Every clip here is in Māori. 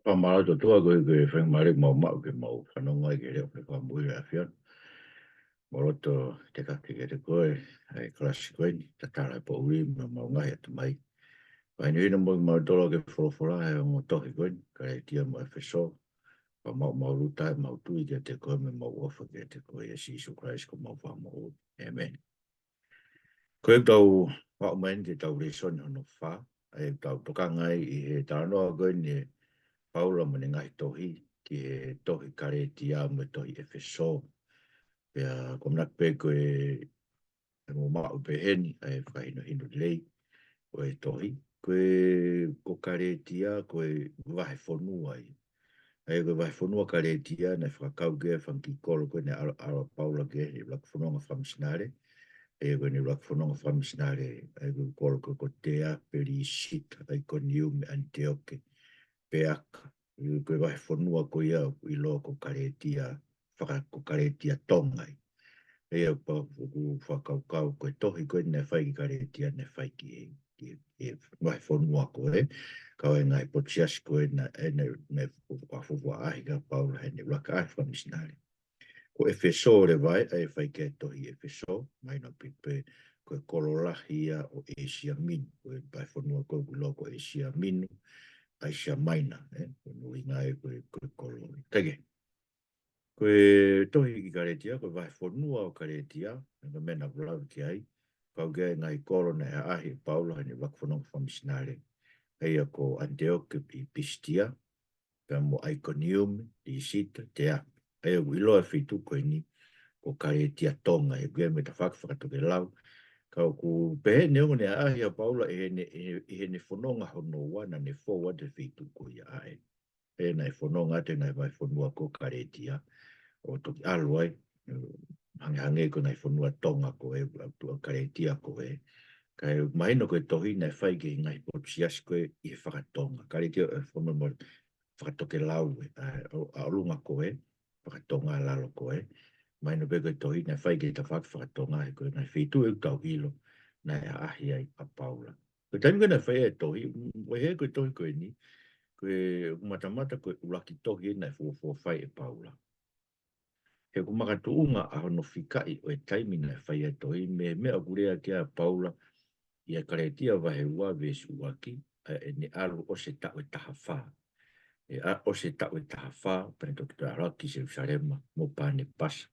Pa mara to toa koe wheng mare mau mau ke mau whanonga ke reo pe wha mui a whian. Moroto te kake ke te koe, ai klasi koe ni, ta tara po ui ma mau ngai atu mai. Pai ni ina mo mau tolo ke whorofora e o mo tohi koe ni, ka e tia mo e wheso, pa mau mau ruta e mau tui ke te koe me mau ofa ke te koe e Sisu Christ ko mau wha mau. Amen. Koe tau wha umain te tau resoni hono wha, ai tau tokangai i he tānoa koe ni Paula mo ngai tohi ki e tohi kare tia mo tohi e wheso. Pea komnak pe koe mo mau pe heni ai whaino hino lei o e tohi. Koe ko kare tia koe wahe whonua i. Ai koe wahe whonua kare tia na whakau ke whanki kolo koe ne ara Paula ke e lak whanonga whamisinare. Ai koe ni lak whanonga whamisinare. Ai koe kolo koe ko tea peri sita ai ko niu me Antioke. Peaka. Koe wahe whonua koe ia i loa ko kare tia whakako kare tia tongai. Ea pa whakaukau koe tohi koe ne whai ki kare tia ne whai ki e wahe whonua koe. Kau e ngai potias koe na e ne whawhua ahi ka paula he ne raka ahi whamisinare. Ko e wheso le vai, e whai ke tohi e wheso, mai no pipe koe kolorahia o Asia Minu. Koe pai whonua koe loko Asia Minu, Asia Maina, nui ngai koe kolori. Tege. Koe tohi ki karetia, koe vai whonua o karetia, nga mena vlau ki ai, kau ge ngai koro na e ahi Paulo hani wakwhanong whamisinare. Heia ko Antioke i Pistia, pia mo Iconium, i Sita, te a. Heia iloa whitu koe ni, ko karetia tonga, e gue me ta whakawhakatoke lau. Kau ku pehe neongo ne ahi a Paulo e he ne whanonga hono wana ne fōwa te whitu koe ia ahe. E nei whanonga te nei vai whanua ko karetia. O toki aluai, hange ko nei whanua tonga ko e, tua karetia ko e. Kai mahino koe tohi nei whai ke ngai potsias koe i he whakatonga. Karetia e whanua mo whakatoke lau e, a olunga ko e, whakatonga lalo ko e. Mahino koe koe tohi nei whai ke ta whakatonga e koe nei whitu e tau hilo, nei a ahi ai a Paula. Koe taimi koe nei whai e tohi, we he koe tohi koe ni, koe matamata koe ulaki tohi e nei fua whai e Paula. He ko makatuunga a hono whikai o e taimi na whai ato i me mea kurea kia Paula i a karetia wahe ua vesu waki e ne alu o se tau e taha wha. E a o se tau e taha wha pene toki toa raki se usarema mo pane pasa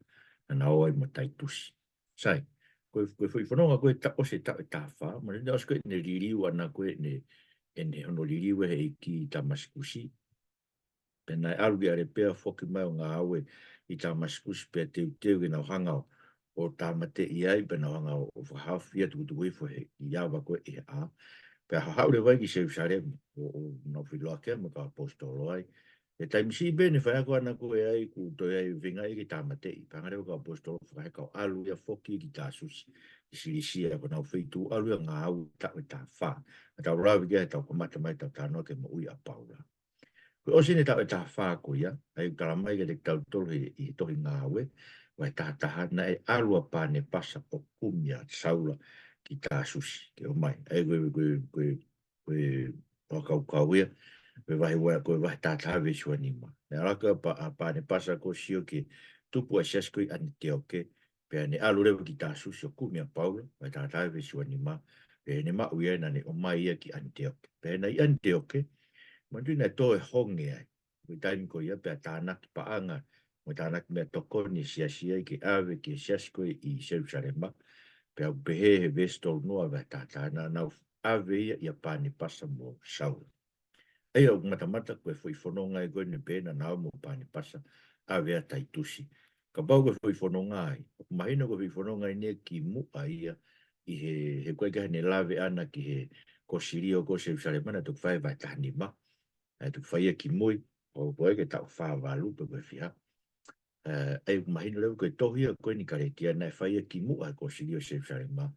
na na oai mo taitusi. Sai, koe whi whanonga koe o se tau e taha wha, ma nina osko e ne ririu ana koe ne hono ririu e he ki Damaskusi. Pena e alu ia re pea whoki mai o ngā aue i tā maskusi pia teu i nau hangau o tā mate i ai pena hangau o whahawhia tukutu wifo he i awa koe i a. Pea haure vai ki Seusare o nau whiloa kia mo ka apostolo ai. E taimisi bene whai ako ana koe ai ku toi ai vinga i ki tā mate i. Pangare o ka apostolo whai kau alu ia whoki ki tā susi. I sirisia ko nau whitu alu ia ngā au tā wha. Tau rawi kia tau kamata mai tau tānoa ke mo ui a Paula. O sine tau e tā whāko ia, ai karamai ke te tau tolu i tohi ngāwe, wai tā taha na e alua pāne pasa o kumia saula ki tā susi, ke o mai. Ai koe wakaukau ia, koe wahi tā taha vesua nima. Ne alaka pāne pasa ko sio ki tupu a siasko i ane te oke, pea ne alu rewa ki tā susi o kumia paula, wai tā taha vesua nima, pe ne mau ia na ne o mai ia ki ane te oke. Pe na i ane te oke, Mandi na to e hongi ai. Kui taimi ko ia pia tānaki paanga. Mo tānaki mea tokoni sia ki awe ki siasko i Jerusalema. Pia upehe he vestol noa vea tātāna. Nau awe ia pāni pasa mo Saul. Eia o matamata koe fui whanonga e koe ni pēna nao mo pāni pasa awe a taitusi. Ka pau koe fui whanonga ai. Mahina koe fui whanonga i nia ki mua ia. I he koe kahe ne lawe ana ki he ko sirio ko Jerusalema na tuk whai vai tahani ma. Tu whaia ki mui, o koe ke tau whāwalu pe koe whiha. Ei mahina leu koe tohi a koe ni karetia, nei whaia ki mua ko Sirio Jerusalema.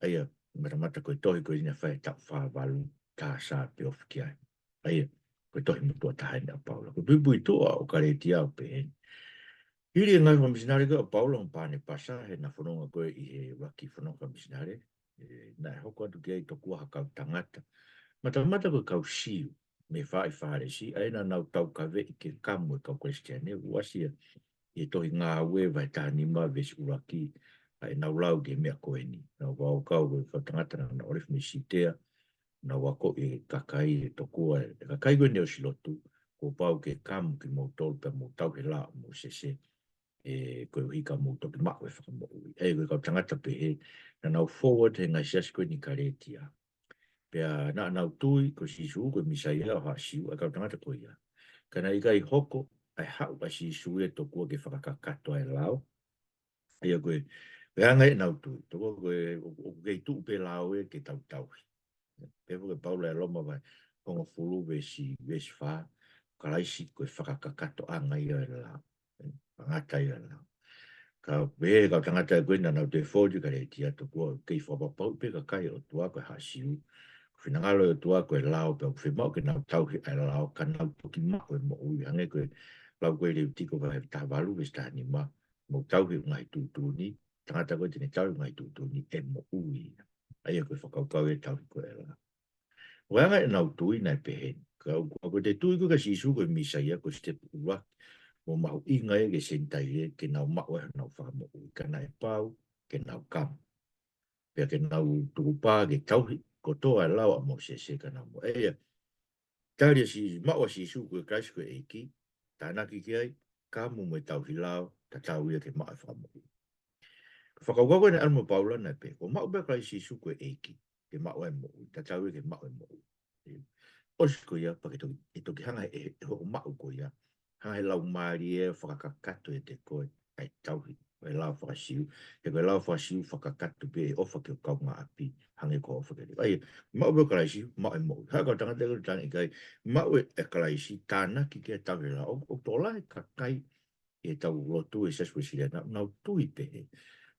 Eia, matamata koe tohi koe ni whaia tau whāwalu tā sā pe ofi ki ai. Eia, koe tohi mutua tahani a Paula. Koe pui toa o karetia o pe heni. Hiri e ngai whamisinare koe o Paula o pāne pasa, he na whanonga koe i he waki whanonga whamisinare. Nai hoko atu ki ei tokua hakau tangata. Matamata koe kau siu. me whae si, aina nau tau ka ve ke kamu e kau Christiane, uasia i tohi ngā ue vai tāni ma vesi uraki, ai nau lau ke mea koe ni, nau wau kau koe whatangata na orif me si tea, nau wako e kakai e tokua, e kakai koe neo silotu, ko pau ke kamu ki mou tolu pe mou tau he la mou sese, e koe hika mou toki mako e whakamou, e koe kau tangata pe he, na nau forward he ngai siasi koe ni karetia, pea na nau tui ko sisu ko misai o ha siu a ka tangata ko ia kana i kai hoko ai hau a sisu e to ko ke whakakato ai lao ia ko e anga e nau tui to ko o ke tu pe lao e ke tau tau pe ko paula e loma vai ko fulu ve si fa kalaisi ko whakakato anga ia e lao ngata ia lao ka be ka tangata ko na nau te foju ka re tia to ko ke whapapau pe ka kai o tua ko ha siu finangalo e tua koe lao pe o whimau ke nau tau he ai lao ka nau toki mako e mo ui hange koe lau koe reu tiko vai ta walu ves ta ni ma mo tau he ngai tu ni tangata koe tene tau ngai tu ni e mo ui ai koe whakaukau e tau koe la o anga e nau tui nai pehen ka koe te tui koe ka sisu koe misa ia koe step ua mo mahu inga e ke sentai e ke nau mako e nau whakamo ui ka nai pau ke nau kam pia ke nau tukupa ke tauhi ko toa lau a mo se ka nau mo e tari si maua si su ko kai ko eki tana ki ai ka mu me tau hilau ta tau ia ke mai fa mo whakaukaua ne almo paula na pe ko mau be kai si su ko eki ke mau e mo ta tau ia ke mau e mo o ko ia pa ke to ki hanga e ho mau ko ia hanga lau mari e whakakato e te koe ai tau e lau whakasiu e koe lau whakasiu whakakato pe e ofa ke o kaunga api hange ko ofa ke ai mau be kalaisi mau e mo ha ko tanga te ko tanga kai mau e kalaisi tana ki ke tau la o tola e kakai e tau lotu e seswe sile na na tui pe he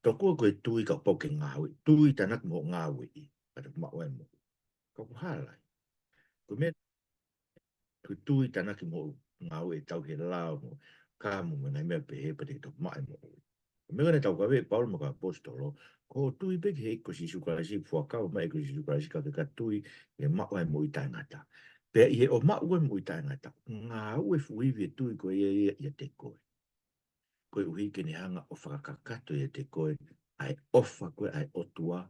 to ko ko tui ka poke ngawe tui tana mo ngawe i pa mau e mo ko hala ko me tu tui tana ki mo ngau e tau he lao mo ka mo na me pe he pa te to mai mo me ngane tau ka ve paul mo ka apostolo ko tui pe he ko si su ka si fo ka mai ko si su ka si ka tui e ma o mo i tangata pe i o ma o mo i tangata ngau e fui ve tui ko e te ko ko ui ke ni hanga o whakakato e te koe ai ofa koe ai otua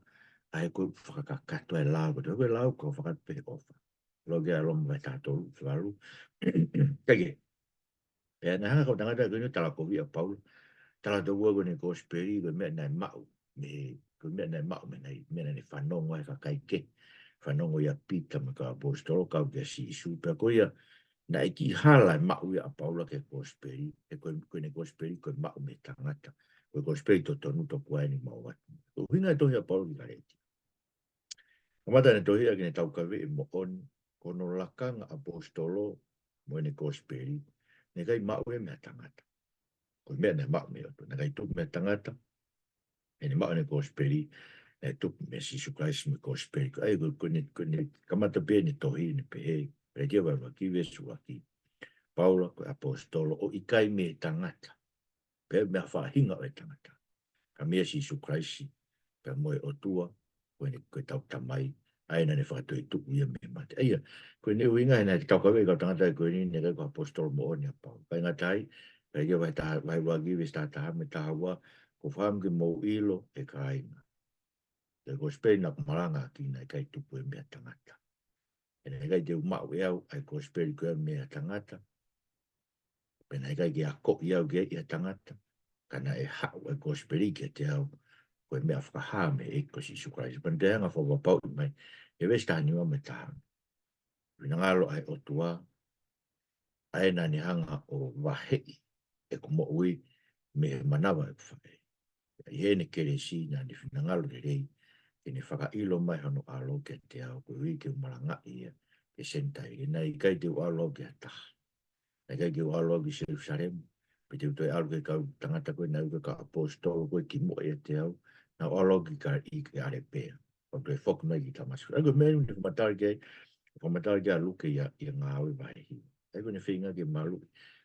ai koe whakakato e lao koe lao ko whakape ofa loge a lomu vai tātou whalu. Kage, e na hanga kau tangata koe ni tala kovi a Paulo, tala tau ua koe ni gosperi koe mea nai mau, koe mea nai mau mea nai whanongo e ka kai ke, whanongo ia pita me ka apostolo kau kia si isu, pia koe ia na e ki hala e mau ia a Paulo ke gosperi, e koe ni gosperi koe mau me tangata, koe gosperi to tonu to kua ni mau watu. Koe hinga e tohi a Paulo ki kareti. Kamata ne tohi a kine tau kawe e mo oni, kono lakanga apostolo mo ne gosperi ne kai mau e mea tangata ko mea ne mau me oto ne kai tupu mea tangata e ne mau ne gosperi e tupu me sisu Christ me gosperi ko ai ko ne kamata pe ne tohi ne pehe e kia wa ki vesu aki Paulo ko apostolo o ikai me tangata pe mea whahinga o e tangata ka mea sisu Christ pe moe o tua ko ne koe tau tamai aina ne whakatoi tuku ia me mate. Aia, koe ne uinga hena te taukawe kau tangata koe ni ne kai ko apostol mo oni apau. Pai ngā tai, kai ia vai wagi vis tā taha me taha wa, ko wham ki mou ilo e ka aina. Te ko spei na kumaranga ki na kai tupu e mea tangata. E ne kai te umau e au, ai ko spei koe mea tangata. Pe ne kai ki a ko i au ge i a tangata. Kana e hau e ko spei ki te au. Koe mea whakaha me e ko si sukaisi. Pan te hanga whakapau i mai. E wes taha niwa me taha. Winangalo ai o tua. Ai na ni hanga o wahei. E kumo ui me manawa e whai. I he ne kere si na ni winangalo re rei. E ni whakailo mai hano alo ke te au. Koe ui ke umaranga ia. E sentai. E nei kai te ualo ke ataha. Nei kai ke ualo ki Jerusalem. Pe te utoi alu ke kau tangata koe na uke ka apostolo koe ki mo e te au. Na ualo ki ka i ke arepea. O te whoku mai ki tamasu. Ego menu te kumatari kei. Kumatari kei a luke ia ngā awe vahehi. Ego ne whinga ke malu.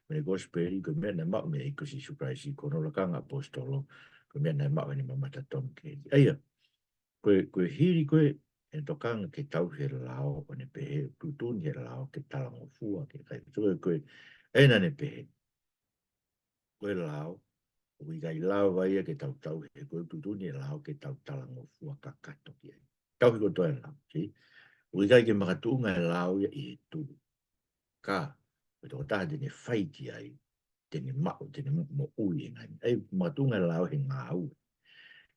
Mene gosperi ko mea na mau me e kosi supraisi. Kono lakanga apostolo. Ko mea na mau ni mamata tom kei. Eia. Koe hiri koe e tokanga ke tau he lao o ne pehe, tutun he lao ke talango fua ke kai. Tue koe, ena ne pehe, koe lao, ui kai lao vai ke tau tau he, koe tutun he lao ke tau talango fua ka kato ki ai. Tau hiko toa lao, si? Ui kai ke makatunga e lao ia i he tu. Ka, koe toko taha tene whai ki ai, tene mao, tene mo ui e ngai. Ei, makatunga e lao he ngā au.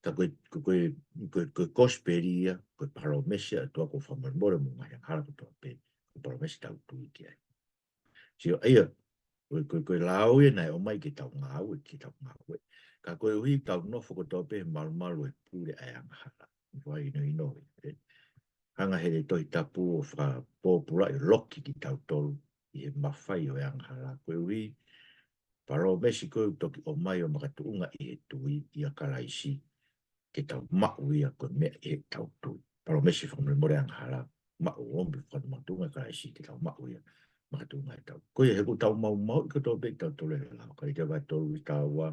Ka koe kosperia, koe paromesia, toa ko whamarmore mo ngai hara ko toa pe, koe paromesia tau tui ki ai. Sio, eia, koe lao e nai o mai ke tau ngā ue, ke tau ngā ue. Ka koe hui tau nofo ko toa pe malu e pūre ai anga hara. Wai ino ino, hanga hele toi tapu o wha pōpura i loki ki tau tolu, i he mawhai o anga hara. Koe hui, paromesi koe toki o mai o makatuunga i he tui i a karaisi. Ke tau mau ia koe mea e tau tui. Paro mesi whakamare more ang hala, mau ombi whakamatunga ka esi ke tau mau ia, makatunga e tau. Koe he ku tau mau mau, ka tau pek tau tole he lao, ka i te vai tolu i tau wa,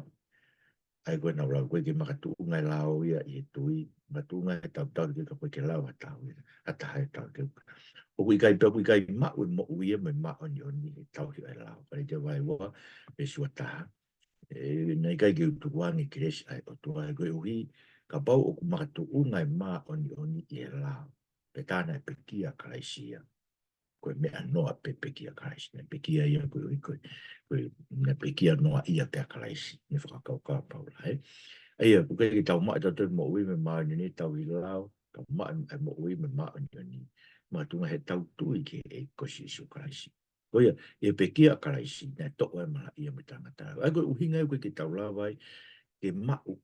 ai koe nau lau, koe ke makatunga e lao ia i e tui, makatunga e tau tau ki ka koe ke lao a tau ia, ata hai tau te uka. O kui kai pepu i kai mau i mo uia me mau ni oni e tau ki ai lao, ka i te vai wa, e sua taha. Nei kai ki utuwangi kiresi ai o tua e koe uhi, ka pau o ku makatu unga e maa oni i e lao. Pe tāna e pekia karaisia. Koe mea noa pe pekia karaisia. Ne pekia ia koe ui koe ne pekia noa ia pe karaisi. Ne whakakau ka paula. Eia, puke ki tau maa tau mo ui me maa ni tau i lao. Tau maa e mo ui me maa oni. Maa tunga he tau tui ki e kosi isu karaisi. Koia, e pekia karaisi. Ne toko e mala ia me tangata. Ai koe uhinga e koe ki tau lawai. Ke mau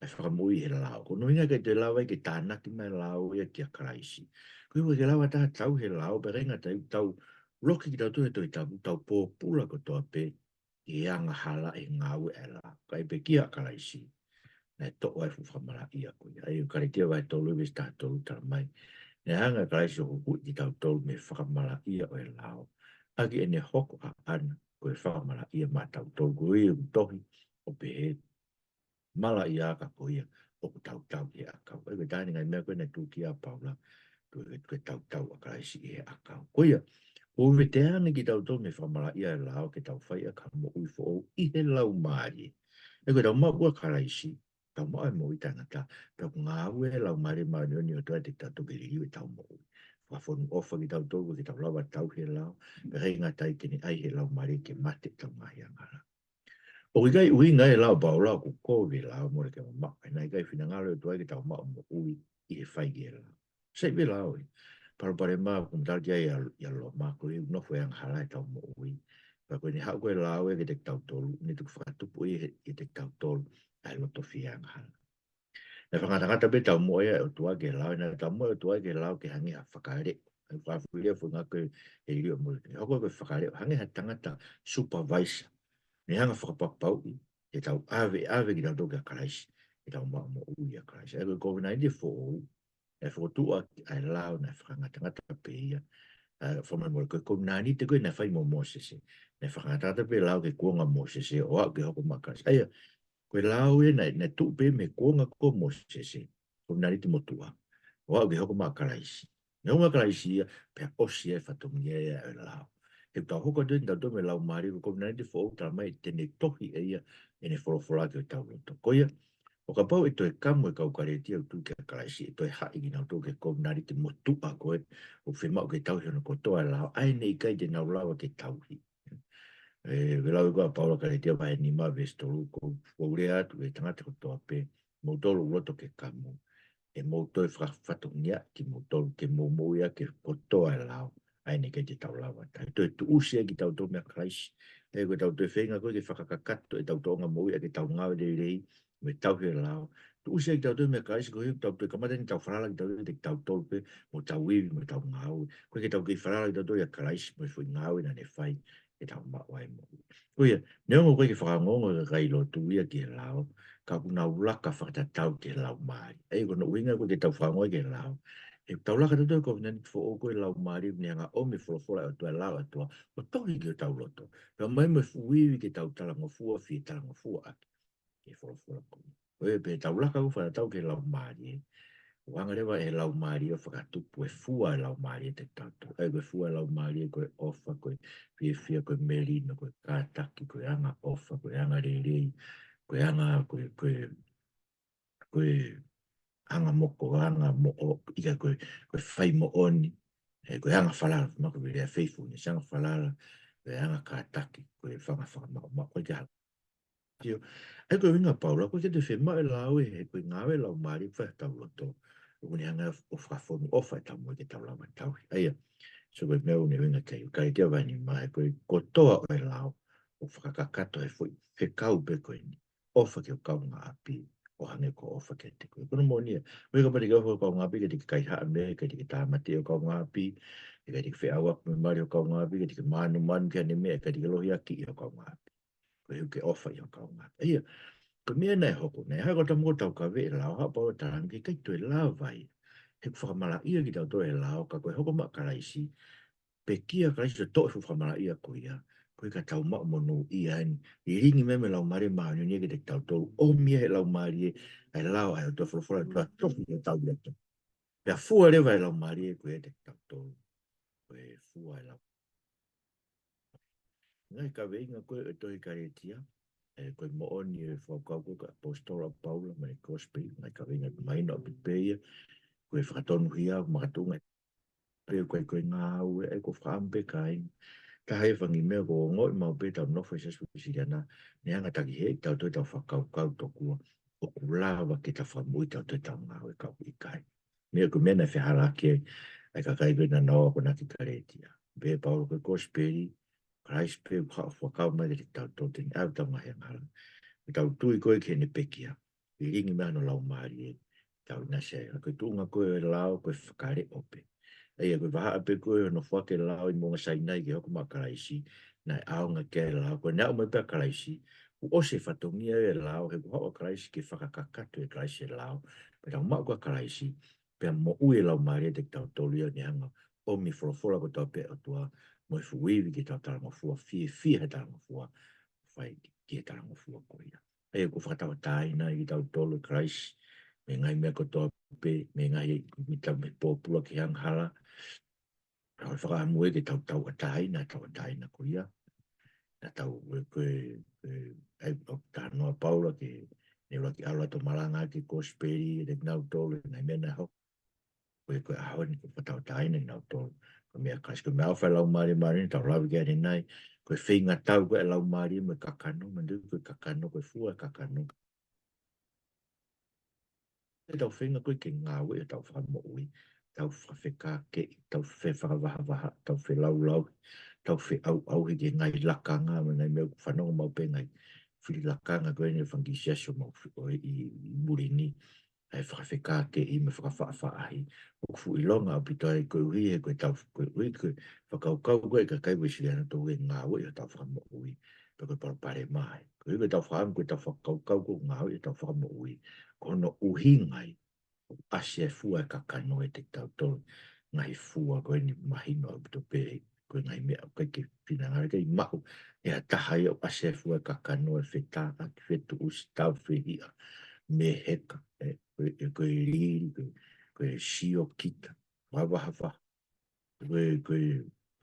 e whakamui he lao. Ko nuinga ke te lawa ke tānaki mai lao ia ki a karaisi. Ko iwa ke lawa tā tau he lao, pe renga tau roki ki tau tuhe toi tau pōpula ko toa pe i anga hala e ngāu e la. Ka i pe ki a karaisi. Ne toko e whamara ia ko ia. Ai karitia vai tolu vis tā tolu tā mai. Ne hanga karaisi o huku ki tau tolu me whakamara ia o e lao. Aki e ne hoko a ana ko e whakamara ia ma tau tolu. Ko i tohi o pe he mala i aka ko ia o ku tau tau i aka. Koe tāni ngai mea koe nei tūki a paula, koe tau tau a karaisi i aka. Ko ia, o me te ane ki tau tau me whamala ia e lao ke tau whai a ka mo ui fo o i he lau maari. E koe tau mau ua karaisi, tau mau e mo i tangata, tau ngā ue lau maari maari o ni o toa te tau toki riu e tau mo ui. Whafonu ofa ki tau tau ki tau lawa tau he lao, pe rei ngā tai kini ai he lau maari ke mate tau mahi angara. O i kai ui ngai lau pao lau ku kowe lau mo ke ma e nai kai fina ngalo tu ai tau ma mo ui i e fai ge lau. Sei ve lau i. Paro pare ma kum tal kia ia lo ma ko i no foi ang hala tau mo ui. Pa ko ni hau koe lau e ke te tau tolu, ni tu whakatupu i te tau tolu ai lo to fia ang hala. Na whakatangata pe tau mo e o tua ke lau, na tau mo e o tua ke lau ke hangi a whakaere. Whafuria fu ngā koe e rio mo. Hoko koe whakaere, hangi ha tangata supervisor. Ni hanga whakapapau i, e tau ave ki tau toki a karaisi, e tau maa mo ui a karaisi. E koe COVID-19 fo ou, e whakotua ai lao na whakangatangata pe ia, whamai mora koe COVID-19 te koe na whai mo Mosese, na whakangatangata pe lao ke kuonga Mosese, o au ke hoko maa karaisi. Aia, koe lao e na tu pe me kuonga ko Mosese, COVID-19 mo tua, o au ke hoko maa karaisi. Ne hunga karaisi ia, pe osi e whatongi e lao. E tau hoka tui tau tō me lau maari ko COVID-19 fo o tā mai tene tohi e ia e ne whorofora ki o tau roto. Koia, o ka pau e toi kamu e kau kare tia o tū ke karaisi e toi hai ki nau tō ke COVID-19 mo tua koe o whemau ke tau hiono ko toa lau ai nei kai te nau lawa ke tauhi. E lau i koa paula kare tia vai ni maa vestoru ko waurea atu e tangata ko toa pe mo tolu roto ke kamu e mo toi whakatongia ki mo tolu ke mo moia ke ko toa lau. Ai ne ke te tau lawa. Tai toi tu usia ki tau tō mea karaisi. E koe tau toi whenga koe ke whakakakato e tau tōnga moui a ke tau ngāwe rei rei me tau he lao. Tu usia ki tau tō mea karaisi koe tau toi kamata ni tau wharala ki tau te tau tōpe mo tau iwi mo tau ngāwe. Koe ke tau ki wharala ki tau tō ia karaisi mo fui ngāwe na ne whai e tau mawai mo. Koe, neongo koe ke whakangongo ke kai lo tu ia ki he lao. Ka kuna ulaka whakatatau ke lao mai. E koe no uinga koe ke tau whakangongo ke lao. E tau laka tato ko nani fo o koe lau maari ni anga o me whorofora o tua lau atua o tohi ki o tau loto. Pea mai me fuiwi ki tau talanga fua fi talanga fua aki. Ke whorofora ko. Oe pe tau laka u whana tau ke lau maari e. Wanga lewa e lau maari o whakatupu e fua e lau maari e te tatu. E koe fua e lau maari e koe ofa, koe fia koe merino, koe kātaki, koe anga ofa, koe anga rerei, koe anga, koe anga moko, anga moko, ika koe whai mo oni. E koe anga whalala, mako vire a faithfulness, anga whalala, koe anga kātaki, koe whanga mako, koe te Tio, e koe winga paula, koe te whema e lau e koe ngāwe lau maari whai tau loto. Uni anga o whakafonu ofa e tau mo ke tau lau tau. Aia, so koe meu ne winga kei, kai kia wani mai, koe kotoa o e lau, o whakakakato e fui, whekau pe koe ni, ofa ke o kau ngā api, o hange ko ofa ke te koe. Kono mo nia, koe ka pati kau kau ngā api, ke te kai haa me, ke te tāmate o kau ngā api, ke te wheawa me mari o kau ngā api, ke te manu manu ke ane mea, ke te lohi aki o kau ngā api. Koe ke ofa i o kau ngā api. Aia, ko mea nei hoko nei, hai kota mō tau ka vei lao, hapa o tarangi, kai tu e lao vai. He whakamala ia ki tau to e lao, ka koe hoko mak karaisi, pe kia karaisi to e whakamala ia ko ia, koe ka tau mak mono ia en, i ringi me me lau mare maa ni ki te tau tau, o mia he lau mare e, ai lao ai o to whulawhula, tua toki e tau ia to. Pea fua rewa e lau mare e koe te tau tau, koe fua e lau. Ngai ka vei ngā koe e tohi karetia, koe mooni e whakau koe ka apostola Paula mai Cosby, mai ka winga maina o pipeia, koe whakatonu hia, makatunga, peo koe ngā au e ko whaampe kai, ka hei whangi mea ko ngoi mau pe tau nofo i saspu isi ana, ne anga taki hei tau toi tau whakau kau tokua, o kulawa ki ta whamui tau toi tau ngā au e kau i kai. Mea ko mena wheharaki ai ka kai koe na noa ko naki karetia. Be Paula koe Cosby, Christ pe whakau mai te tau tau tini au tau ngahi angara. Tau tui koe ke ne pekia. I ringi mea no lau maari e. Tau nase. Koe tunga koe e lau koe whakare ope. Eia koe waha ape koe no whake lau i monga sainai ke hoko makaraisi. Nai aonga ke e lau. Koe nea umai pia karaisi. U ose whatongia e lau. He kuhao karaisi ke whakakakatu e karaisi e lau. Pe tau maa kua karaisi. Pea mo ue lau maari e te tau tolia ni hanga. Omi wholofola ko tau pe atua. Moi fuiwi ki tau taramafua. Fie he taramafua. Whai ki he taramafua ko ia. E ko whakatawa tāina i tau tolu Christ, me ngai mea ko tō pe, me ngai mi tau me pōpua ki hanghala. Rau whakahamu e ke tau tau a tāina ko ia. Na tau koe, ai o tā noa Paula ke ne roki aula to malanga ki Kosperi, e nau tolu, ngai mena hau. Koe ahoni ko whatau tāina i nau tolu. Ko mea Christ, ko mea awhai lau mari, tau lawi kia nai, koe whinga tau koe lau mari, me kakano, mandu koe kakano, koe fua kakano. E tau whenga koe ke ngā ue, tau whamo ui, tau whawheka ke, tau whewhakawaha, tau whelau, tau wheau he ke ngai lakanga, me ngai mea whanonga mau pe ngai, whiri lakanga koe ne whangi siaso mau i murini, ai whakawheka ke i me whakawhaahi, o kufu i longa o pito ai koe ui, he koe tau koe ui, koe whakaukau koe ka kai wisi ana tau e ngā ue, tau whamo ui, pe koe parapare mai, koe koe tau whaamu, koe tau whakaukau koe ngā ue, tau whamo ui, kono uhingai, asia fua ka kano e te tau tolu, ngai fua koe ni mahino au to pe, koe ngai mea koe ke pinangare kei mahu, e a tahai au asia fua ka kano e whetaka, ki whetu usi tau whehia, me heka, koe riri, koe sio kita, wawaha waha,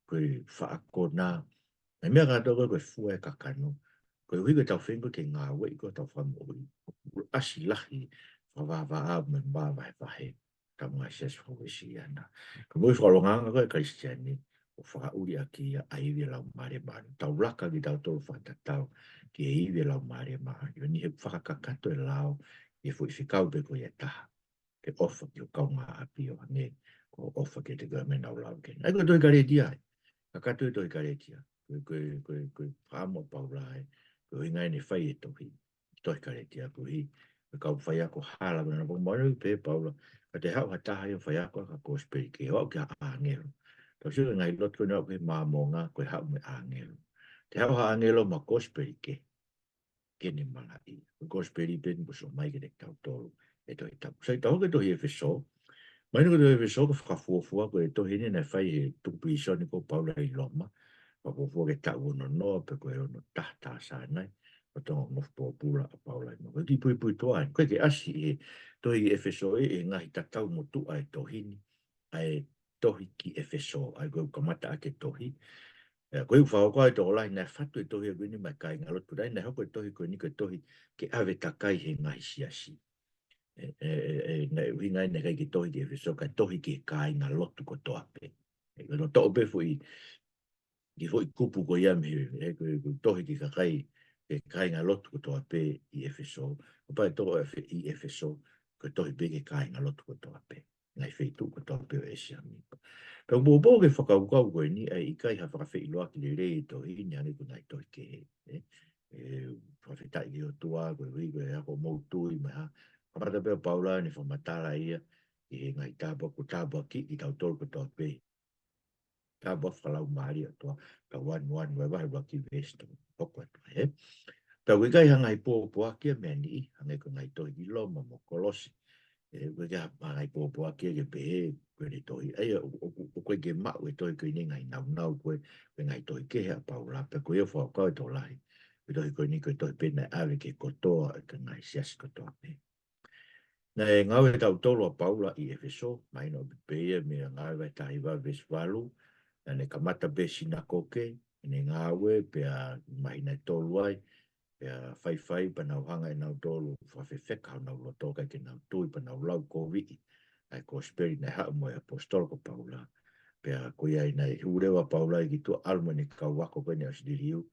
koe whaakona, ngai mea katoa koe fua e ka kano, koe hui koe tau whenko ke ngā wei koe tau whamori, asi lahi, whawawa me mbawa he wahe, ka mga sias whawesi ana. Ka mui whalonganga koe Christiani, o whakauri a ki a aiwi lau mare manu. Tau laka ki tau tolu whatatau, ki e iwi lau mare manu. Yo ni he whakakakato e lau, i fui whikau pe koe e taha. Ke ofa ki o kaunga api o hane, ko ofa ke te gome nau lau ke. Ai koe toi karetia ai. Ka kato e toi karetia. Koe whaamo paulai, koe ingai ne whai e tohi. Toi karetia koe hi. Kau whai ako hala mana po manu pe Paula ka te hau hataha i whai ako ka Kosperi ke hau ki a angelo tau sura ngai lot koe nau ke māmonga koe hau me angelo te hau ha angelo ma Kosperi ke ni mana i Kosperi pen buso mai ke te tau tolu e toi tau sai tau ke tohi e wheso mai no ke tohi e wheso ka whakafuafua koe tohi ni nei whai he tupu i soni ko Paula i loma whakafuafua ke tau ono noa pe koe ono tahta sa nai o tonga mo po pula a paula mo ki pui toa ko ke asi e toi efeso e ngai tatau mo tu ai tohini ai tohi ki efeso ai go kamata ake tohi ko u fa ko ai to lai na fatu e tohi go ni mai kai ngalo tu dai na ho ko tohi ko ni ko tohi ke ave takai he ngai siasi na winga na kai ki tohi ki efeso ka tohi ki kai ngalo tu ko toa pe no to be foi ki foi kupu ko ia me ko tohi ki kai e kai ngā lotu ko toa pē i efeso. O pai tō i efeso, ko tohi pē ke kai ngā lotu ko toa pē. Ngai wheitu ko toa pē o esia mi. Pau mō ke whakaukau koe ni, i kai ha whakawhi loa ki le rei tohi, ni ane ko ngai tohi ke he. Whawhitai ki o tua, koe hui, koe hako mautui, mai ha. Kamata pēo paula, ni whamatala ia, i he ngai tāpua ko tāpua ki, i tau tolu ko toa pē. Tāpua whalau maari o toa, ka wan, wahi waki vesto, poko atu, he. Tau i kai hangai pōpua kia mea ni, hangai ko ngai tohi ki loma mo kolosi. Koe kia hangai pōpua kia ke pehe, koe ni tohi. Eia, o koe ke mau e tohi koe ni ngai nau koe, koe ngai tohi ke hea paula, pe koe e whakau e tō lahi. Koe tohi koe ni koe tohi pēnei awe ke kotoa, e ka ngai siasi kotoa pe. Nei ngau e tau tolo a paula i efeso, mai no peia mea ngau e tahiwa vesvalu, ne kamata pe sinakoke, ne ngau e pea mai nei tolu ai, pea whai pa nau hanga e nau tolu whawhewheka nau loto kai ke nau tui pa nau lau COVID ai ko speri nei hau mo e apostolko paula pea ko iai nei hurewa paula i ki tua alma ni kau wako koe ni asdiriu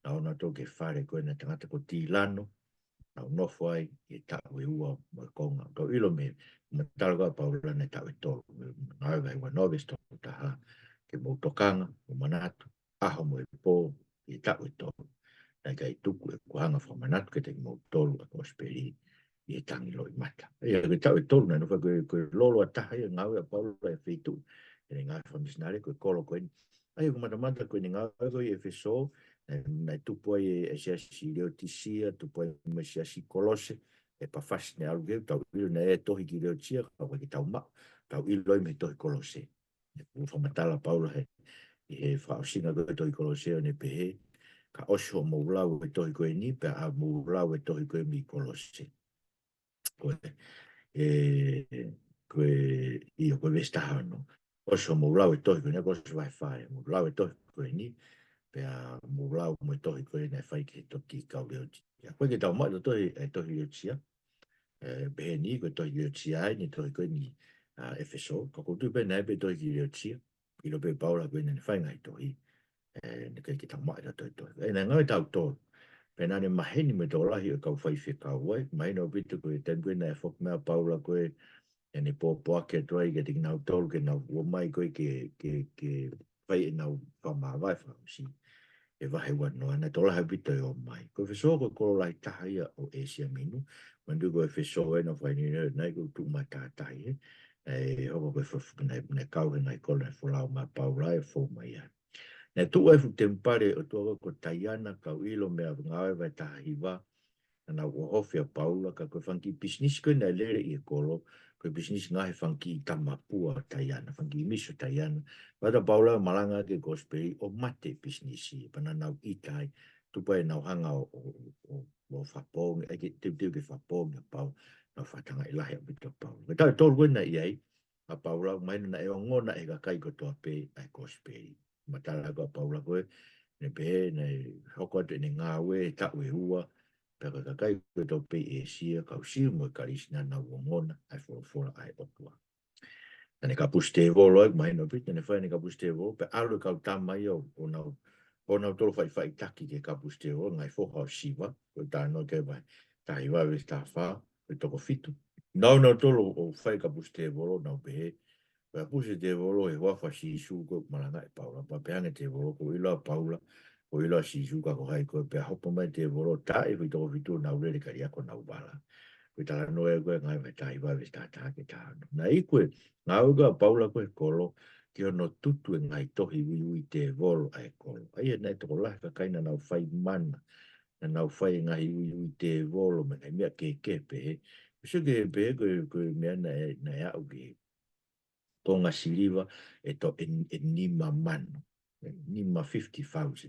na ona tō ke whare koe na tangata ko tīlano nau nofo ai i tau e ua mo e konga kau ilo me matalaga paula nei tau e tolu ngau e wa noves tō taha ke mo tokanga mo manatu aho mo e pō i tau e tolu ai kai tuku e kuhanga whamanatu ke te mo tolu a kosperi i e tangi loi mata. Ia ke tau e tolu nei, nuka koe lolo a taha ia ngau a paulu e whitu, e ne ngā whamisnare koe kolo koe ni. Ai ko mata koe ni ngau koe e wheso, nei tupu ai e siasi leo tisia, tupu ai me siasi kolose, e pa whasi ne alu geu, tau ilo ne e tohi ki leo tia, kau ki tau ma, tau ilo i me tohi kolose. E whamatala paulu he, e whaosinga koe tohi kolose o ne pehe, ka osho mo lau e tohi koe ni, pe a mo lau e tohi koe mi kolosi. Koe, koe, i o koe vestahano. Osho mo lau e tohi koe ni, koe vai whae, mo lau e tohi koe ni, pe a mo lau mo e tohi koe ni, whai ke toki kau leo tia. Koe ke tau mai lo tohi e tohi leo tia, behe ni, koe tohi leo tia ai, ni tohi koe ni efeso, ka koutu pe nei pe tohi leo tia, i lo pe paula koe ni whai ngai tohi. Ne kai ki tau mai da toi toi. E nā ngai tau tō. Pena ne maheni me tō lahi o kau whaiwhi kau wai. Mai no bitu koe ten koe nai whok mea paula koe. E ne pōpua ke toi ke tiki nau tōru ke nau ua mai koe ke whai e nau whamawai whamsi. E wahe wanoa na tō lahi bitu e o mai. Koe whesoa koe koro lai taha ia o Asia minu. Mandu koe whesoa e no whai ni nei koe tū mai tātai e. E hoko koe whawhuka nei kau he nei kola e wholau mai paula e whau mai ai. Ne tu e fu tempare o tua ko Taiana ka ilo mea ngawe vai tahiwa na o hofia Paula ka ko fanki business ko na lere i kolo ko business ngahe fanki tamapua Taiana fanki miso Taiana wada Paula malanga ke gospel o mate business i pana na itai tu pai na hanga o fapong e ke te ke fapong pa na fatanga ilahi bito Paula ta tol na iai a Paula mai na e ngona e ka kai ko to pe ai gospel matala ko paula koe ne pe ne hoko te ne ngawe ta we hua pe ka kai ko to pe e sia ka usi mo karisna na wongona ai for ai otua ne ka puste volo mai no pit ne fa ne ka puste volo pe alu ka ta mai o na to fai taki ke ka puste volo ngai fo ha siva ko ta no ke vai ta iwa ve sta fa to ko fitu no to o fai ka puste volo no pe pa puse te volo e wafa si suko malanga e paula pa peane te volo ko ila paula ko ila si suka ko hai ko pe hopo mai te volo ta e to vitu na ule ka ria ko na ubala ko ta no e ko ngai vai tai va vista ta ke ta na i ko na uga paula ko kolo ki no tutu e ngai tohi wi te volo ai kolo ai na to la ka kaina na fai man na fai ngai wi te volo me ngai ke pe so ke pe ko me na ya ugi tonga siliva e to e nima mano, nima 50,000.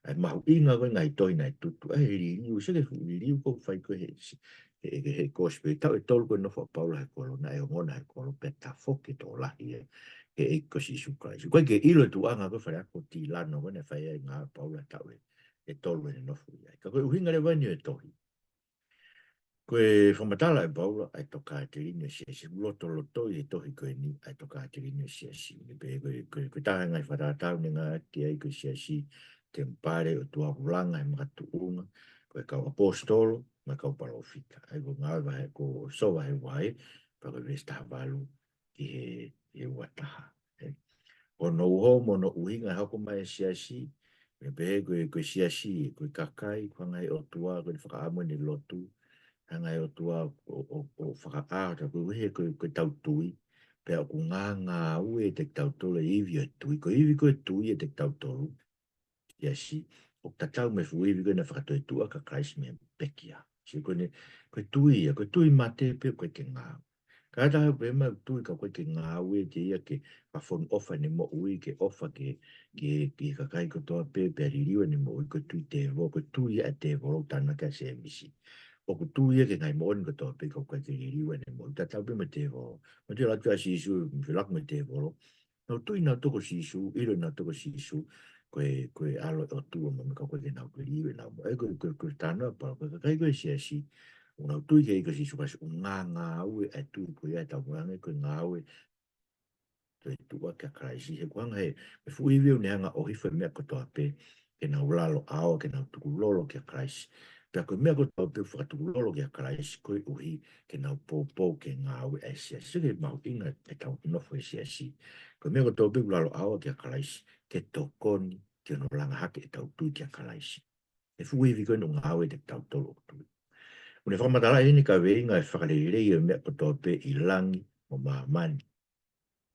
ai mahu inga koe ngai toi nai tutu, ai ri niu se ke fu ri ko fai ko he ko spe tau e tolu ko no fa paula he kolo na e ngona he kolo pe ta foki to la e ko si su kai su ko ke ilo tu anga ko fa ko ti la no ne fa e nga paula tau e tolu e no fu ai ka ko hinga le vani e tohi koe whamatala e paula ai toka te rinio sia si loto loto i tohi koe ni ai toka te rinio sia si ni pe koe taha ngai whatatau ni ngā ki ai koe sia si te mpare o tua hulanga e makatu unga koe kau apostolo ma kau parofita ai ko ngā wahe ko soa he wai pa koe vesta havalu ki he wataha o no uho mo no uhinga hako mai sia si me pe koe sia si koe kakai kwa ngai o tua koe whakaamu ni lotu hanga o tua o whakaata ko wehe ko tau tui pe o ngā ue te tau tolu e iwi o tui ko iwi ko e tui e te tau tolu ia si o tatau me fu iwi ko na whakatoi tua ka Christ me pekia si ko tui mate pe ko ke ngā ka taha pe ma tui ka ko ke ngā ue te ia ke ka fon ofa ni mo ui ke ofa ke ka kai ko toa pe pe ririwa ni mo ui ko tui te vo ko tui a te vo tana ka se misi o ku tu ia ke ngai mo on ko to pe ko ke ri wa ne mo ta ta pe me te vo mo te la tua si su me la me te vo no tu ina to ko si su i ro na to ko si su ko alo o tu mo me ko ke na ko ri na mo e ko ta no pa ko kai ko si si una tu ke ko si su ka nga u e tu ko ia ta mo nga ko nga u te tu wa ka kai si he kwanga he me fu i vi ne nga o hi fe me ko to pe ke na ulalo ao ke na tu lolo ke kai pe ko me ko to pe fu tu lolo ke kai ko uhi ke na po ke nga u e si si ke ma ina e ta no fu si si ko me ko to pe ulalo ao ke kai ke to kon ke no langa ha ke ta tu ke kai e fu i vi ko no nga u te ta to lo tu une forma dala ini ka veinga e whakarere me ko to pe i langi o ma mani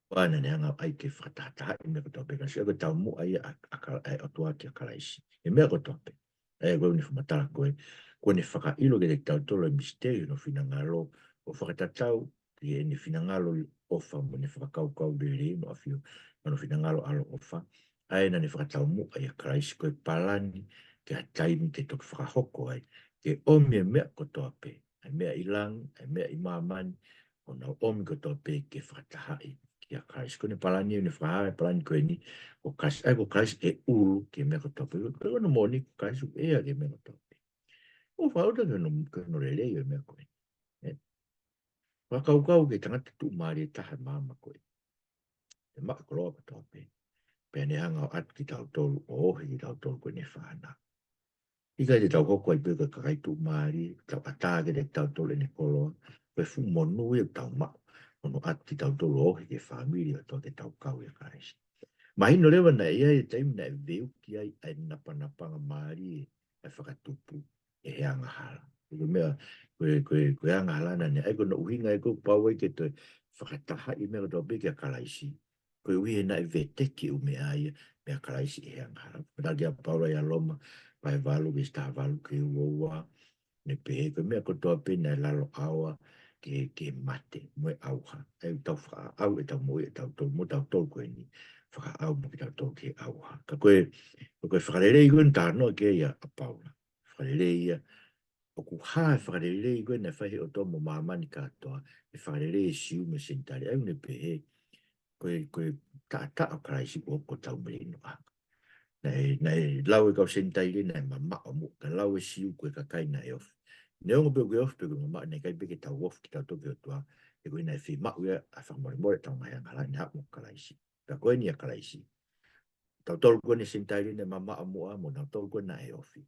Wana ne anga ai ke whakatata i mea kotope, ka sia ko tau mu ai a tua ki a karaisi. E mea kotope. E koe ni whamatara koe, koe ni whakailo ke te tau tolo misteri no whinangalo, o whakatatau ki e ni whinangalo ofa mo ni whakakaukau bere no awhio, no whinangalo alo ofa. Ai na ni whakatau mu ai a karaisi koe palani ke a taimi ke toki whakahoko ai, ke omi e mea kotope, e mea ilang, e mea imamani, o na omi kotope ke whakatahai. Ia Christ ko ni palani ni whaha palani ko ni o Christ ai ko Christ e ulu ke me ko tope ko no moni Christ e a ke me ko tope o falta que no le lei me ko e wa kau ke tanga tu mari ta ha mama ko e ma ko lo ko tope pe ne hanga at ki tau tolu o hi tau tolu ko ni whana i ka te tau ko ai pe ka kai tu mari tau ata ke te tau tolu ni kolo pe fu monu e tau ma ono at ki tau tolu o hi ke familia to ke tau kau e Christ Mai no lewa na ia e taimi na e veu ki ai ai napa maari e whakatupu e he anga hala. Ko mea, koe anga hala na ne, ai ko na uhinga e ko pau ai ke toi whakataha i mea koto peke a karaisi. Koe uhi e na e vete ki u mea ia, mea karaisi e he anga hala. Koe kia paura ia loma, pai valu ki sta valu ki uoua, ne pehe koe mea koto ape na e lalo awa, ke mate, moe auha. Ai tau wha au e tau moe e tau tau, mo tau tau koe ni. Whakaau mo ki tau tau ke auha. Ka koe whakarere i koe tāno ke ia a paula. Whakarere ia, o ku haa whakarere i koe na whahi o tō mo mamani katoa, e whakarere i siu me sentari, au ne pehe, koe tāta o karaisi o ko tau merino a. Nei lau e kau sentari nei mama o mo, ka lau e siu koe ka kai na e ofi. Ne ongo pe koe ofi pe koe mama, nei kai pe ke tau ofi ki tau toke o tua, e koe nei whi mau ia a whakamore tau ngai anga lai, ne hap mo karaisi. Ka koe ni a karaisi. Tau tolu koe ni sintairi ne mama a mua mo, tau tolu koe na e ofi.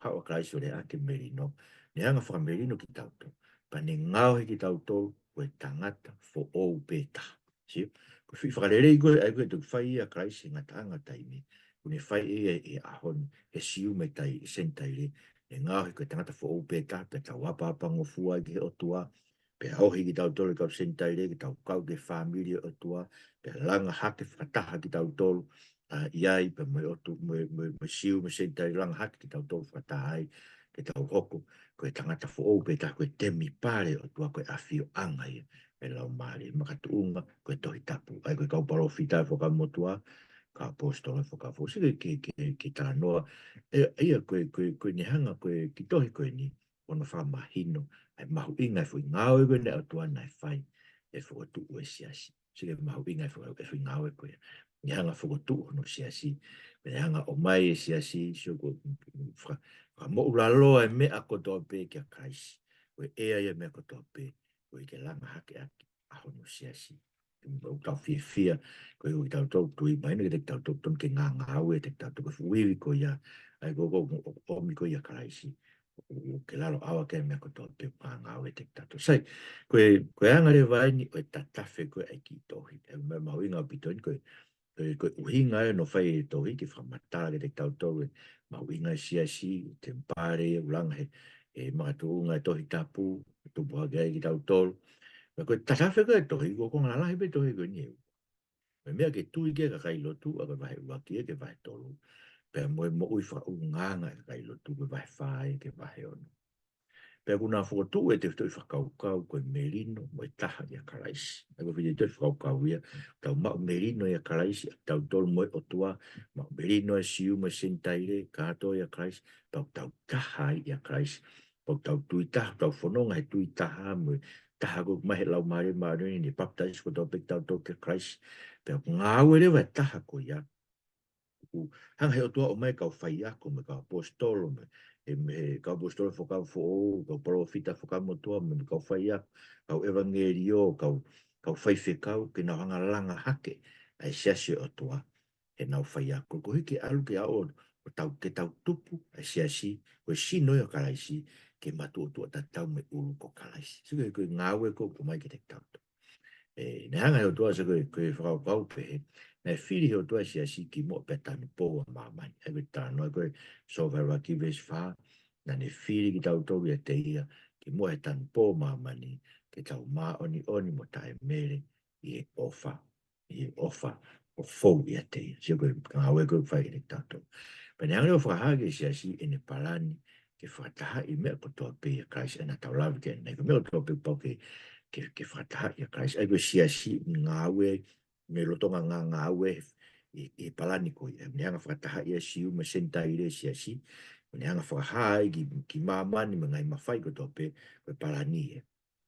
Hau a karaisi o le ake merino. Ne anga whaka merino ki tau tolu. Pa ne ngau he ki tau tolu, koe tangata fo ou peta. Sio? Ko whakarere i koe, ai koe tuk whai a karaisi ngata anga taimi. Kune whai e ahon, e siu me tai sentairi. Ne ngau he koe tangata fo ou peta, pe tau wapapa ngofua ki o tua, pe auhi ki tau tolu kau sentairi, ki tau kau ke familia o tua, pe langa hake whakataha ki tau tolu, iai pe me otu me siu me sentai lang hak ki tau tau whatahai ki tau hoko koe tangata fo ou pe ta koe temi pare o tua koe awhio anga ia e lau maari makatuunga koe tohi tapu ai koe kau paro whitai whaka motua ka apostolo whakafosi ki tā noa. Ia koe ni hanga koe ki tohi koe ni, ona whamahino, ai mahu inga fui ngāo e koe ne atua nai whai, e whakatu ue siasi. Sige mahu inga fui ngāo e koe. Ni hanga whakatu no siasi, me hanga o mai e siasi, sio koe mo ula loa e mea kotoa pe kia kaisi. Koe ea ia mea kotoa pe, koe ke langa hake ake, aho no siasi. O tau fia, koe o tau tau tui, maina ke te tau tau ton ke ngā ngāwe, te tau tau fuiwi ko ia, ai ko omi ko ia karaisi, o ke lalo awa ke mea kotoa pe ngā ngāwe te tau tau. Sai, koe angare vaini, o e tatafe koe ai ki tohi, e me mau inga pitoni koe, koe uhinga e no whai e tohi, ke whamatara ke te tau tau, mau inga siasi, te mpare, ulanga he, e mga tuunga e tohi tapu, tupu hake ai ki tau tolu, koe tatafe koe tohi, ko konga lahi pe tohi koe ni eu. Me mea ke tui ke ka kai lotu, a ka vahe waki e ke vahe tolu. Pea moe mo ui wha unganga e ka kai lotu, ke vahe whae, ke vahe ono. Pea kuna whakotu e te whitoi whakaukau koe merino, moe taha i a karaisi. E ko whitoi whakaukau ia, tau mau merino i a karaisi, tau tolu moe otua, mau merino e siu me sentaire, kato i a karaisi, tau taha i a karaisi. Tau tui taha, tau whanonga he tui taha, moe taha ko mahe lau maare maare ni baptais ko tau pek tau tau ke karaisi. Pea ngā ue rewa taha ko ia. Hang he o tua o mai kau whai ako me kau apostolo me kau apostolo whakau fo kau profita whakau mo tua me kau whai ako kau evangelio kau whai whekau ke nau hanga langa hake ai siasi o tua he nau whai ako ko hiki alu ke ao o tau ke tau tupu ai siasi ko sino o karaisi ke matu o tua tatau me ulu ko karaisi so ko ngawe ko mai ke te tau ne hanga o tua se ko whakau kau pe na whiri o tua siasi ki mo pe tanu pō a mamani. E me tāno e koe so vera ki ves wha, na ne whiri ki tau tau ia te ia, ki mo e tanu pō mamani, ke tau mā oni oni mo tae mere, i e ofa o fau ia te ia. Sia koe ngāwe koe whai ki te tātou. Pene hanga o whakahage siasi e ne palani, ke whakataha i mea kotoa pe ia Christ, e na tau lawi ke, nei ko mea kotoa pe pau ke whakataha i a Christ, e koe siasi ngāwe, me lotonga ngā awe i palani koe. Me hanga whakataha ia siu me senta i re siasi. Me hanga whakaha ki mamani me ngai mawhai ko tope koe palani e.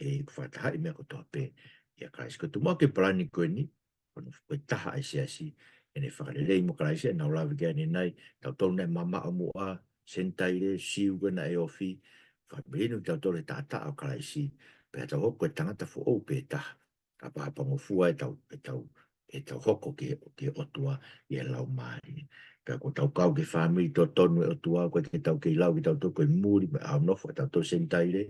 E whakataha i mea ko tope ia Christ. Ko tumau ke palani koe ni, koe taha i siasi. E ne whakarelei mo Christ e nau lawi kia ni nai. Tau tolu nei mama o mua, senta i re, siu koe na e ofi. Whakarelei tau tolu e tata o Christ. Pea tau hoko e tangata fo au pe taha. Ka pahapango fua e tau hoko ke otua i e lau maari. Pea ko tau kau ke whamiri tō tonu e otua, koe ke tau ke ilau ki tau tō koe muri me au nofo e tau tō sentaire,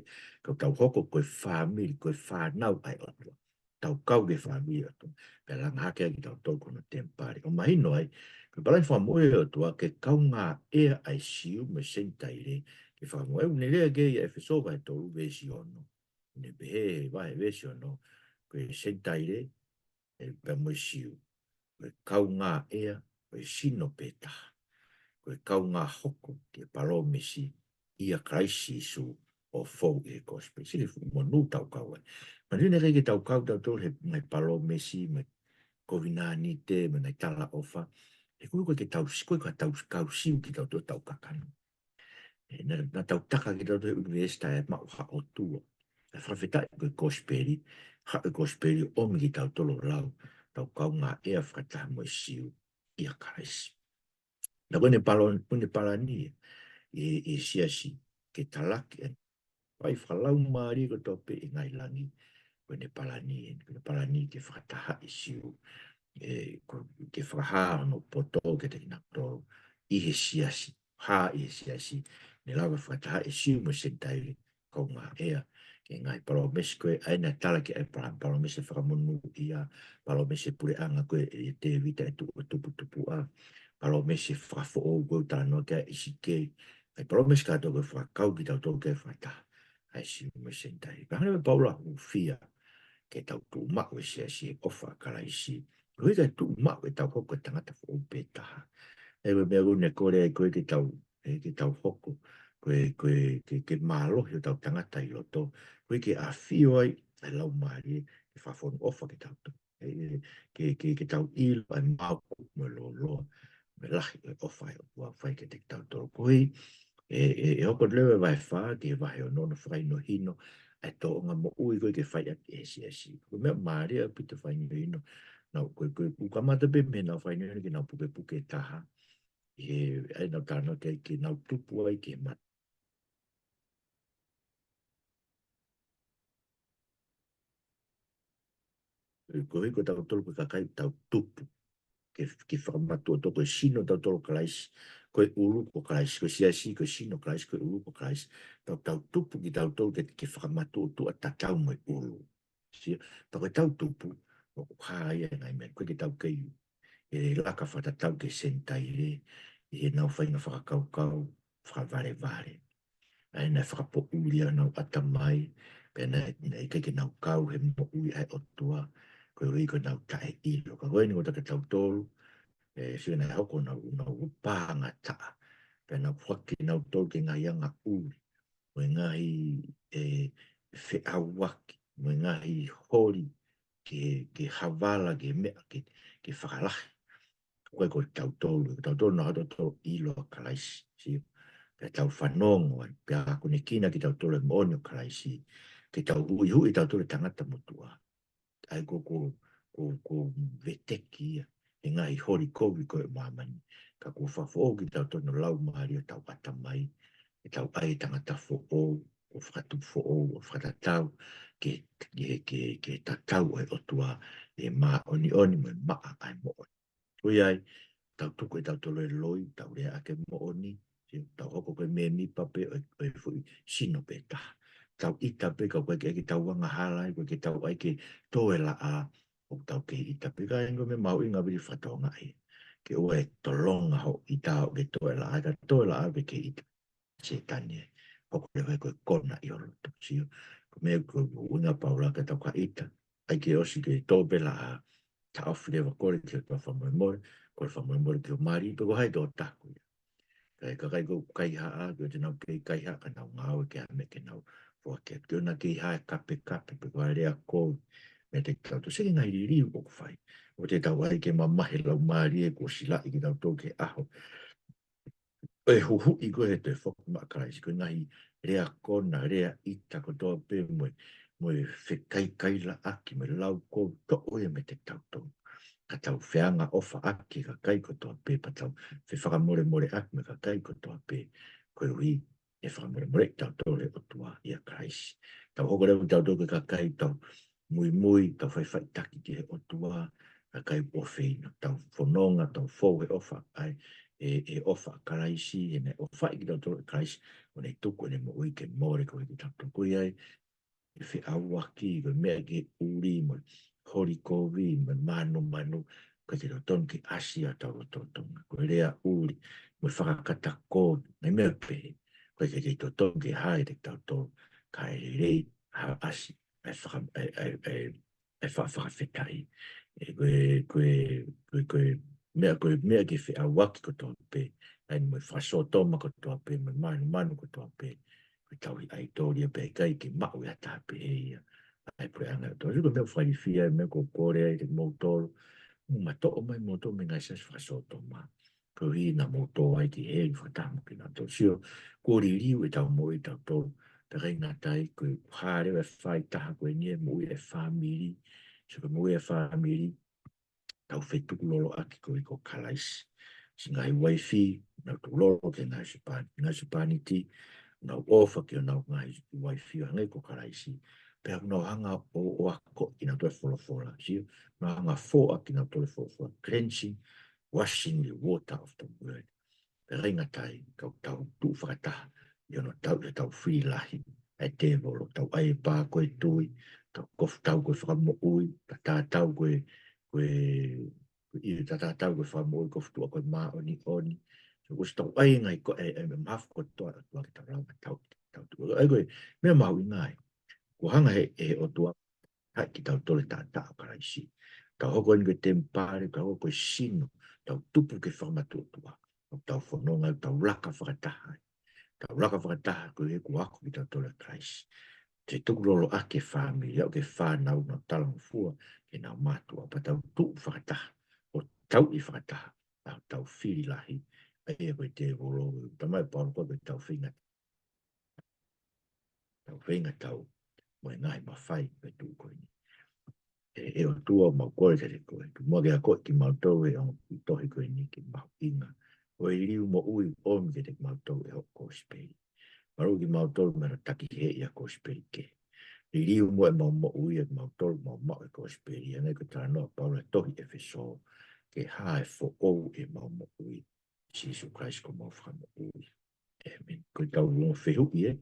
ko tau hoko koe whamiri, koe whanau ai otua. Tau kau ke whamiri otua. Pea langa hake ki tau tō kono tempari. O mahino ai, ko palai whamoe e otua, ke kau ngā ea ai siu me sentaire, ke whamoe, ne rea ke i e whesova e tōru vesi ono. Ne behe vai vesi ono, koe sentaire, e pe mo siu. Koe kau ngā ea, koe sino petaha. Koe kau ngā hoko ke palo mesi ia kraisi su o fau e kospe. Sile mo nu tau kau ai. Ma rina rei ke tau kau tau tau he ngai palo mesi, me kovina ni te, me ngai tala ofa. E koe ke tau kau siu ki tau tau kakanu. Na tau taka ki tau tau universita e mau ha o tua. E whawhetai koe kosperi, ha e kosperi omi ki tau tolo lau. Tau kau ngā ea whakataha mo siu i a karaisi. Na koe ne palani e siasi ke talaki e pai whalau maari ko tope i ngai langi koe ne palani ke whakataha i siu ke whakaha no poto ke te inato i he siasi, i he siasi ne lawa whakataha i siu mo sentairi kau ngā ea ke ngai palomesi koe aina tala ke ai palomesi whakamonu ia palomesi pure anga koe e te vita e tupu a palomesi whakafo o koe tānoa kia isi kei ai palomesi kato koe whakau ki tau tau koe whakataha ai siu mo sentai kahane me paula ufia ke tau tu mako e siasi e ofa karaisi koe kai tu mako e tau hoko e tangata fo o petaha e me mea rune kore ai koe ke tau hoko ke malo hi o tau tangata i loto koe ke a fio ai e lau maari e whafonu ofa ke tau tu ke tau ilo ai mau mo lo me lahi o fai o fai ke te tau toro koi e hoko lewe vai wha ke vai o nono whai no hino e tō ngā mo ui koe ke whai ati esi ko mea maari a pita whai no hino nau koe pukamata pe me nau whai no hino ki nau puke taha ai nau tāna ke nau tupu ai ke mat ko hiko tau tolo ko kakai tau tupu ke whakamatu o toko e sino tau tolo kalaisi koe ulu ko kalaisi ko siasi ko sino kalaisi koe ulu ko kalaisi tau tupu ki tau tolo ke whakamatu o tu a tatau mai ulu sia tau tau tupu o kai e ngai me koe ke tau kei e laka whatatau ke sentai re e nau whainga whakakaukau whakavare vare ai na whakapo ulia nau atamai pena e kei nau kau he mo ui ai o tua koe ui ko nau tae ilo ka koe ni o taka tau tolu e sio na hoko nau upanga taa pena whaki nau tolu ke ngai anga uli mo ngai e whi awaki mo ngai hori ke havala ke mea ke whakalahi koe ko tau tolu na hato tolu ilo a kalaisi sio pe tau whanongo ai, pe a kune kina ki tau tole moonio karaisi, ki tau hui hui tau tole tangata motua. Ai ko veteki ia, e ngai hori kovi koe mamani, ka ko whafo ki tau tono lau maari o tau atamai, e tau ai tangata fo o whakatu fo o whakatatau, ke tatau ai o tua, e maa oni oni mo maa ai mo oni. Ui ai, tau tuku e tau tolo e loi, tau rea ake mo oni, tau hoko koe me mi pape o e fui sino pe taha. Tau ita pe ka koe ke tau wanga halai, koe ke tau ai ke toe la a, o tau ke ita pe ka ingo me mau inga vili whatonga ai. Ke ue tolonga ho ita o ke toe la a, ka toe la a ke ita se tani e. Hoko le koe koe kona i oro tu sio. Ko me koe unga paula ka tau ka ita, ai ke osi ke tope la a, ta ofi lewa kore ke o whamoe more, kore whamoe more ke o mari, pe ko hai do taku ia. Kai ka kai ko kai ha a ko te nau kai ha ka nau ngau ke a me ke nau fo ke ke na ke ha kape kape pe ko rea ko me te tau to se ngai ri o ko fai o te tau ai ke mama he lau mari e ko sila i ki tau to ke aho e hu hu i ko he te fo ma kai ko ngai rea ko na rea ita ko to pe mo fe kai kai la aki me lau ko to o e me te tau to ka tau whianga ofa aki ka kai ko toa pe pa tau whi whakamore more aki me ka kai ko toa pe koe ui e whakamore more tau tore o tua ia kraisi. Tau hoko rewu tau toke ka kai tau mui mui tau whai whai taki ki he o tua ka kai o whina tau whanonga tau fau he ofa ai e ofa kraisi e ne ofa i ki tau tore kraisi o nei tuku e ne mo ui ke more ko ki tau tuku ai e whi awaki ko mea ke uri mo hori kovi me manu ka te roton ki asia tau roton ko rea uri mo whakakata ko me mea pe ko ke te roton ki hae te tau tau ka e rei ha asi e whakawhetai mea ke whi awaki ko tau pe ai mo whasotoma ko tau pe me manu ko tau pe ko tau i aitoria pe kai ki mau ia tā pe ia ai pure anga to ju me fai fia me ko kore ai te motor ma to mai motor me ngai sa fa so to ma ko hi na motor ai ki e fa ta mo ki na to sio ko ri ri e ta mo i ta to te reina tai ko hare e fai ta ko ni mo e family so ko mo e family tau fetu lolo aki ko i ko kalais singa i wifi na to lolo ke na sipani ti na ofa ke na ngai wifi ngai ko kalaisi pe no hanga o ako ina to fola si no hanga fo aki na to fola cleansing washing the water of the word pe ringa tai ka tau tu fata yo no tau free lahi e te volo tau ai pa ko e tui tau kof tau ko fra mo ui ta tau ko i tau ko fra mo ui kof tu ko ma oni so ko tau ai ngai ko e maf ko to to ki tau tau tu ai ko me ma ui ngai ko hanga e o tua hai ki tau tole ta para isi tau hoko ni te mpare ka hoko sino tau tupu ke whamatu o tua tau whanonga tau laka whakataha tau laka whakataha ko e ku ako ki tau tole Christ te tukulolo a ke whāmiri au ke whānau no talang fua ke nau mātua pa tau tu whakataha o tau I whakataha au tau whiri lahi ai e koe te wolo tamai paon koe tau whinga tau mo ngai ma whai pe tu koe ni e o tua ma koe te koe tu mo ke a koe ki mautou e on I tohi koe ni ki mau inga o e liu mo ui om ke te mautou e o ko spei maru ki mautou mera taki he I a ko spei ke liu mo e mau mo ui e mautou mau e ko spei ane ko tā noa paura tohi e wheso ke hae fo ou e mau mo ui Jesus Christ ko mau whamo ui Amen. Koe tau longa whehu I e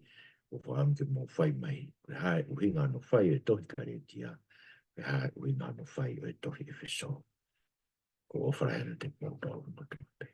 o whaam ke mau whai mai koe hae uhinga no whai e tohi kare tia koe hae uhinga no whai e tohi e wheso ko ofra hera te mau tau no te